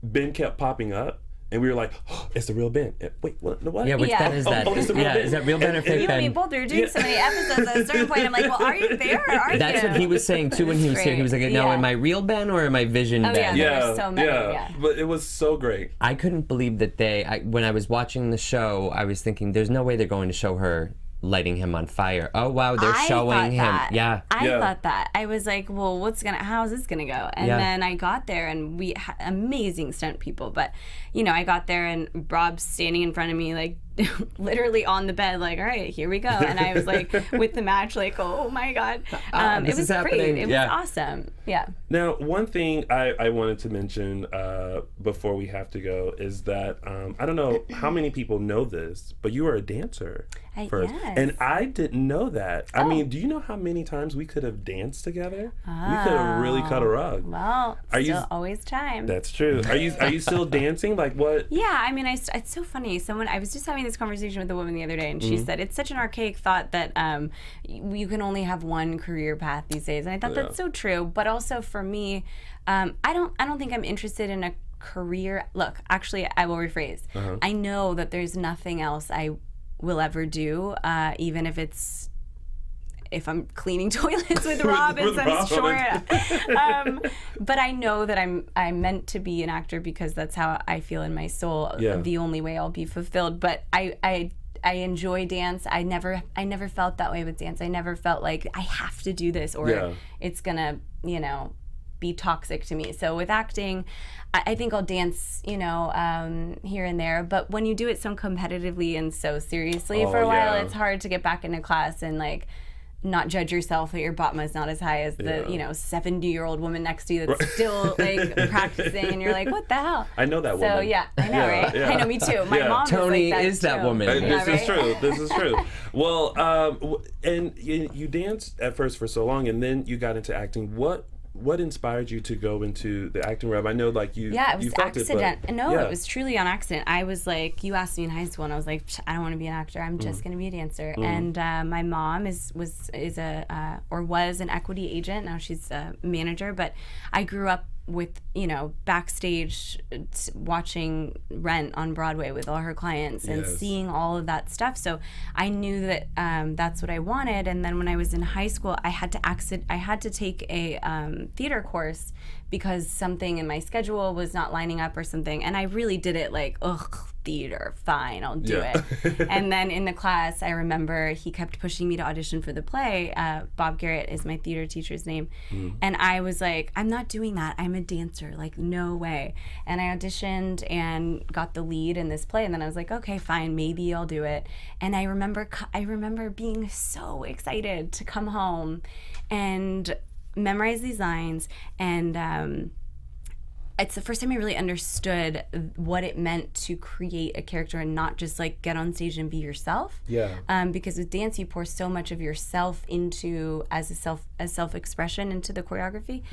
Ben kept popping up. And we were like, oh, it's the real Ben. Wait, what? Yeah, which Ben is that? It's the real Ben. Is that real Ben or fake You Ben? and me both. We were doing so many episodes. At a certain point, I'm like, well, are you there or are you? That's what he was saying too when he was here. He was like, no, am I real Ben or am I Vision Ben? There were so many. Yeah. But it was so great. I couldn't believe that when I was watching the show, I was thinking, there's no way they're going to show her lighting him on fire. Oh wow, they're showing him. That. Yeah. I thought that. I was like, well, how's this gonna go? And then I got there and we had amazing stunt people, but I got there and Rob's standing in front of me like literally on the bed, like, all right, here we go. And I was like with the match, like, oh my God. This it was is happening. great. It was awesome. Yeah. Now, one thing I wanted to mention before we have to go is that I don't know how many people know this, but you are a dancer first. Yes. And I didn't know that. I mean, do you know how many times we could have danced together? We could have really cut a rug. Well, always time. That's true. Are you still dancing? Like what? Yeah, I mean, it's so funny. I was just having this conversation with a woman the other day, and she said it's such an archaic thought that you can only have one career path these days, and I thought that's so true. But also for me, I don't think I'm interested in a career. Look, actually, I will rephrase. I know that there's nothing else I will ever do, even if I'm cleaning toilets with Robin, I'm sure. But I know that I'm meant to be an actor because that's how I feel in my soul. Yeah. The only way I'll be fulfilled. But I enjoy dance. I never felt that way with dance. I never felt like I have to do this or it's gonna, be toxic to me. So with acting, I think I'll dance, here and there. But when you do it so competitively and so seriously for a while, it's hard to get back into class and like not judge yourself that your bottom is not as high as the 70-year-old woman next to you that's still like practicing, and you're like, what the hell? I know that woman. So yeah, I know, right? Yeah. I know, me too. My mom Tony is like that that woman. This is true. This is true. Well, and you danced at first for so long, and then you got into acting. What inspired you to go into the acting realm? I know, like you. Yeah, it was you felt accident. It, no, it was truly on accident. I was like, you asked me in high school, and I was like, I don't want to be an actor. I'm just going to be a dancer. And my mom was an equity agent. Now she's a manager. But I grew up with backstage watching Rent on Broadway with all her clients and seeing all of that stuff. So I knew that that's what I wanted. And then when I was in high school, I had to take a theater course because something in my schedule was not lining up or something. And I really did it like, theater, fine, I'll do it. And then in the class, I remember he kept pushing me to audition for the play. Bob Garrett is my theater teacher's name. And I was like, I'm not doing that. I'm a dancer. Like, no way. And I auditioned and got the lead in this play. And then I was like, okay, fine, maybe I'll do it. And I remember being so excited to come home and memorize these lines. And it's the first time I really understood what it meant to create a character and not just like get on stage and be yourself. Yeah. Because with dance, you pour so much of yourself into as self-expression into the choreography.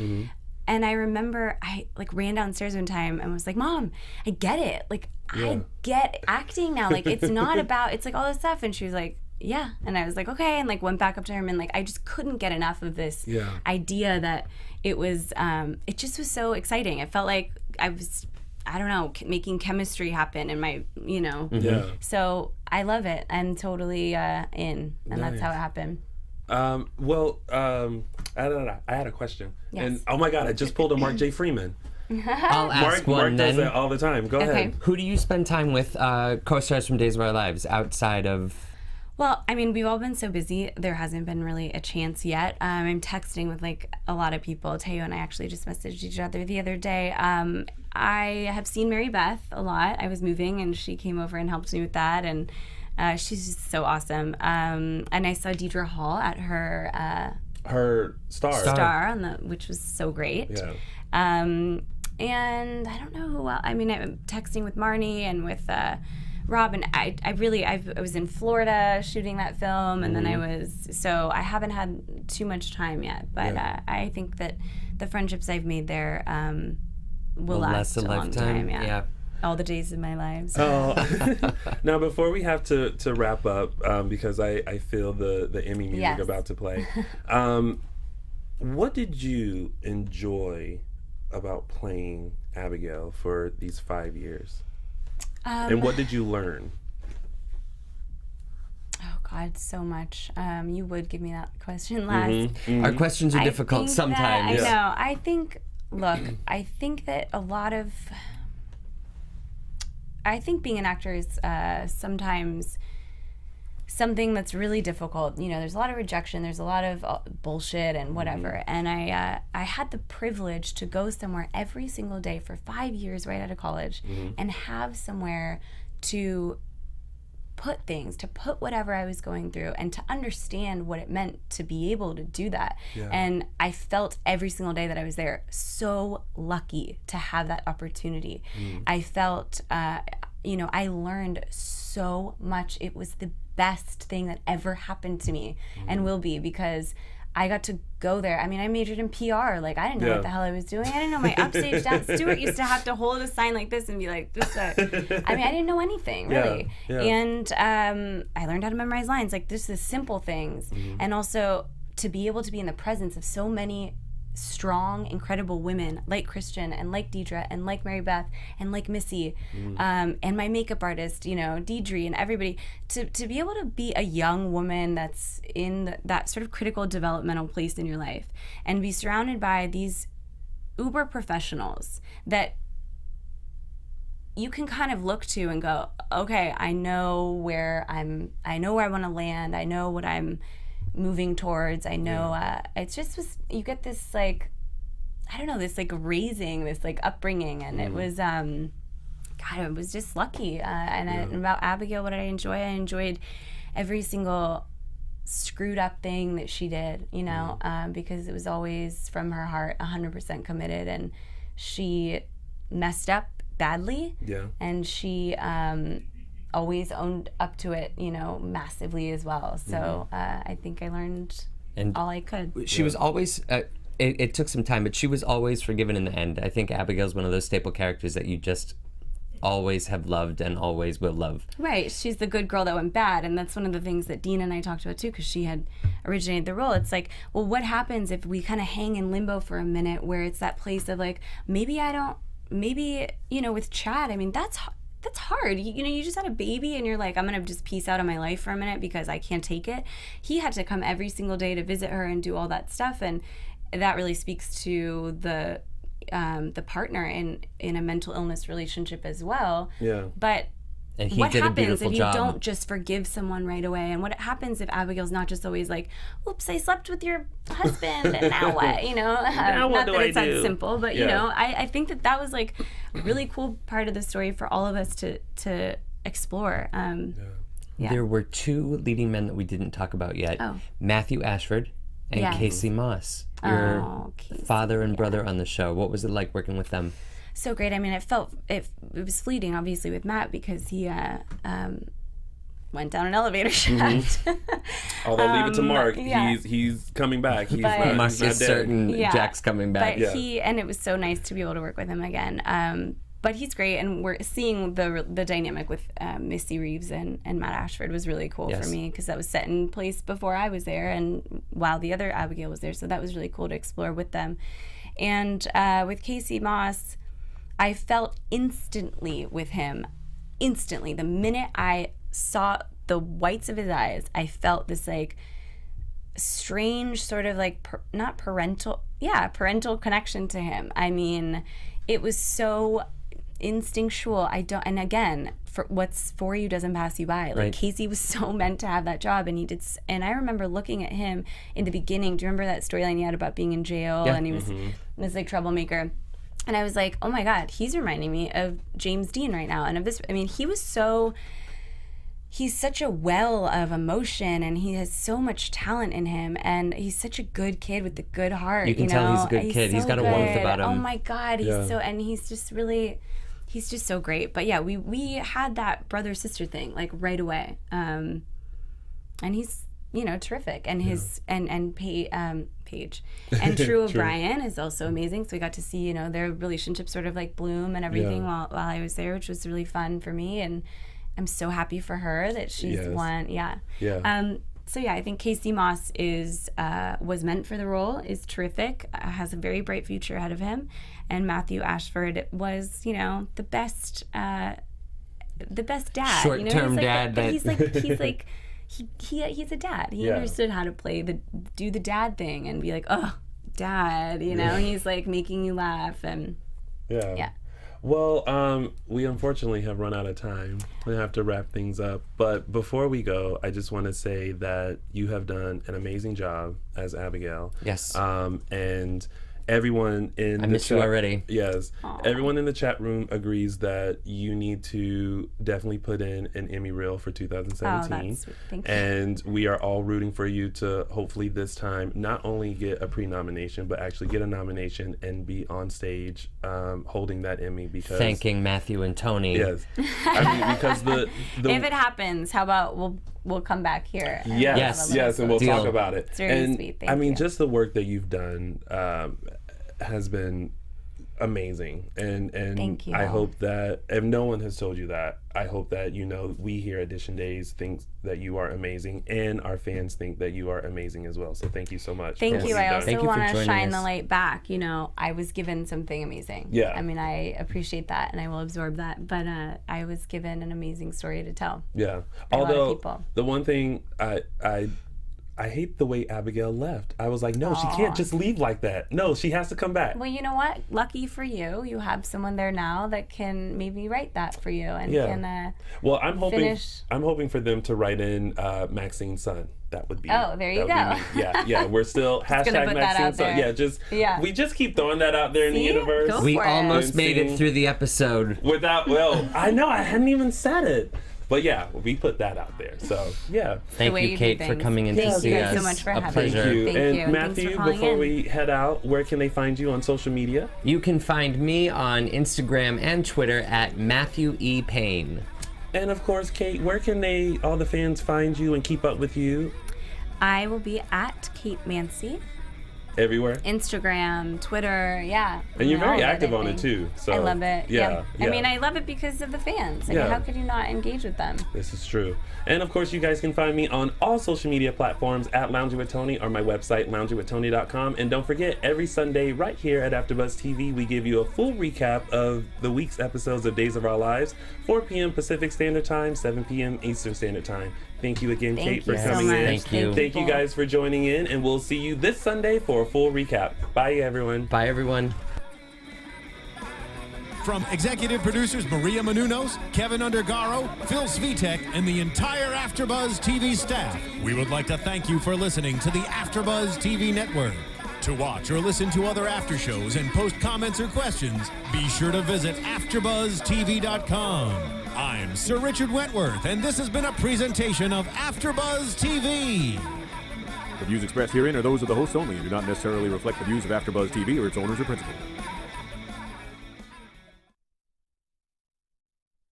And I remember I like ran downstairs one time and was like, Mom, I get it. Like I get acting now. Like it's not about, it's like all this stuff. And she was like, yeah. And I was like, okay. And like went back up to her and like, I just couldn't get enough of this idea that it was, it just was so exciting. It felt like I was, I don't know, making chemistry happen in my, So I love it. I'm totally in. And that's how it happened. I had a question. Yes. And oh my God, I just pulled a Mark J. Freeman. I'll ask one Mark then. does that all the time. Go ahead. Who do you spend time with, co-stars from Days of Our Lives, outside of... Well, I mean, we've all been so busy. There hasn't been really a chance yet. I'm texting with like a lot of people. Teo and I actually just messaged each other the other day. I have seen Mary Beth a lot. I was moving and she came over and helped me with that. And she's just so awesome. And I saw Deidre Hall at her star on which was so great. Yeah. And I don't know who else. I mean, I'm texting with Marnie and with Rob, and I was in Florida shooting that film, and then I haven't had too much time yet, but I think that the friendships I've made there will last a long time. Yeah. All the days of my lives. Oh. Now, before we have to wrap up, because I feel the Emmy music about to play, what did you enjoy about playing Abigail for these 5 years? And what did you learn? Oh God, so much. You would give me that question last. Our questions are difficult sometimes. I know. I think that I think being an actor is sometimes something that's really difficult. You know, there's a lot of rejection, there's a lot of bullshit and whatever. And I had the privilege to go somewhere every single day for 5 years right out of college and have somewhere to put whatever I was going through and to understand what it meant to be able to do that. Yeah. And I felt every single day that I was there so lucky to have that opportunity. I felt, I learned so much. It was the best thing that ever happened to me and will be, because I got to go there. I mean, I majored in PR. Like, I didn't know what the hell I was doing. I didn't know my upstage dance. Stuart used to have to hold a sign like this and be like, this. I mean, I didn't know anything, really. Yeah. And I learned how to memorize lines. Like, this is simple things. And also, to be able to be in the presence of so many strong, incredible women like Christian and like Deidre and like Mary Beth and like Missy and my makeup artist, Deidre and everybody, to be able to be a young woman that's in that sort of critical developmental place in your life and be surrounded by these uber professionals that you can kind of look to and go, okay, I know where I want to land. I know what I'm moving towards. I know it's just you get this like, I don't know, this like raising, this like upbringing, and it was God, I was just lucky. And about Abigail, what did I enjoy? I enjoyed every single screwed up thing that she did, because it was always from her heart, 100% committed, and she messed up badly, and she always owned up to it, massively as well. So I think I learned all I could. She was always, it took some time, but she was always forgiven in the end. I think Abigail's one of those staple characters that you just always have loved and always will love. Right. She's the good girl that went bad. And that's one of the things that Dean and I talked about too, because she had originated the role. It's like, well, what happens if we kind of hang in limbo for a minute where it's that place of like, maybe, with Chad, I mean, that's hard. You just had a baby and you're like, I'm going to just peace out of my life for a minute because I can't take it. He had to come every single day to visit her and do all that stuff. And that really speaks to the partner in a mental illness relationship as well. Yeah. But and he what did happens a if you job. don't just forgive someone right away? And what happens if Abigail's not just always like, oops, I slept with your husband and now what? Now what not do that I it's do? that simple, but I think that was like a really cool part of the story for all of us to explore. There were two leading men that we didn't talk about yet. Matthew Ashford and Casey Moss, your father and brother on the show. What was it like working with them? So great. I mean, it was fleeting, obviously, with Matt because he went down an elevator shaft. Although leave it to Mark, he's coming back. Mark is certain Jack's coming back. But and it was so nice to be able to work with him again. But he's great, and we're seeing the dynamic with Missy Reeves and Matt Ashford was really cool for me because that was set in place before I was there and while the other Abigail was there. So that was really cool to explore with them. And with Casey Moss, I felt instantly with him. Instantly. The minute I saw the whites of his eyes, I felt this like strange sort of like not parental connection to him. I mean, it was so instinctual. And again, for what's for you doesn't pass you by. Like Right. Casey was so meant to have that job, and he did. And I remember looking at him in the beginning. Do you remember that storyline he had about being in jail and he was this like troublemaker? And I was like, oh my God, he's reminding me of James Dean right now. And of this, I mean, he's such a well of emotion, and he has so much talent in him, and he's such a good kid with a good heart. You can tell he's a good kid. He's got a warmth about him. Oh my God, he's just so great. But yeah, we had that brother-sister thing like right away. And he's, terrific. And his and Paige and True O'Brien is also amazing. So we got to see, their relationship sort of like bloom and everything while I was there, which was really fun for me. And I'm so happy for her that she's won. Yeah. So yeah, I think Casey Moss was meant for the role, is terrific, has a very bright future ahead of him, and Matthew Ashford was, the best dad. Short-term dad. He's a dad. He understood how to do the dad thing and be like, oh, dad, he's like making you laugh and yeah. Well, we unfortunately have run out of time. We have to wrap things up. But before we go, I just want to say that you have done an amazing job as Abigail. Yes. And everyone in I miss you already. Yes. Aww. Everyone in the chat room agrees that you need to definitely put in an Emmy reel for 2017. Oh, that's sweet. Thank you. And we are all rooting for you to hopefully this time not only get a pre-nomination, but actually get a nomination and be on stage holding that Emmy, because thanking Matthew and Tony. Yes. I mean, because the if it happens, how about we'll come back here. And yes, and we'll talk about it. It's very sweet. Thank you. Just the work that you've done has been amazing, and Thank you. I hope that if no one has told you that, I hope that we here at Dishin Days think that you are amazing, and our fans think that you are amazing as well. So thank you so much. Thank you. I also want to shine us. the light back. I was given something amazing. Yeah. I mean, I appreciate that, and I will absorb that. But I was given an amazing story to tell. Yeah. By a lot of Although people. the one thing I hate the way Abigail left. I was like, no, she can't just leave like that. No, she has to come back. Well, you know what? Lucky for you, you have someone there now that can maybe write that for you and can. Well, I'm hoping finish. I'm hoping for them to write in Maxine's son. That would be. Oh, there you go. Yeah. We're still hashtag Maxine's son. We just keep throwing that out there in the universe. Go We for it. almost made it through the episode without. Well, I know I hadn't even said it. But yeah, we put that out there. So yeah. Thank you, Kate, for coming in to see us. Thank you so much for having me. Thank you. Thank And you. And Matthew, thanks for calling before in. we head out, where can they find you on social media? You can find me on Instagram and Twitter at Matthew E. Paine. And of course, Kate, where can all the fans find you and keep up with you? I will be at Kate Mansi. Everywhere? Instagram, Twitter, And you're very active on it too. So I love it. Yeah. I mean, I love it because of the fans. I mean, how could you not engage with them? This is true. And of course, you guys can find me on all social media platforms at Lounging with Tony or my website, loungingwithtony.com. And don't forget, every Sunday right here at AfterBuzz TV, we give you a full recap of the week's episodes of Days of Our Lives, 4 p.m. Pacific Standard Time, 7 p.m. Eastern Standard Time. Thank you again, Kate, for coming in. Thank you. Thank you guys for joining in, and we'll see you this Sunday for a full recap. Bye, everyone. Bye, everyone. From executive producers Maria Menounos, Kevin Undergaro, Phil Svitek, and the entire AfterBuzz TV staff, we would like to thank you for listening to the AfterBuzz TV network. To watch or listen to other after shows and post comments or questions, be sure to visit AfterBuzzTV.com. I'm Sir Richard Wentworth, and this has been a presentation of AfterBuzz TV. The views expressed herein are those of the hosts only and do not necessarily reflect the views of AfterBuzz TV or its owners or principals.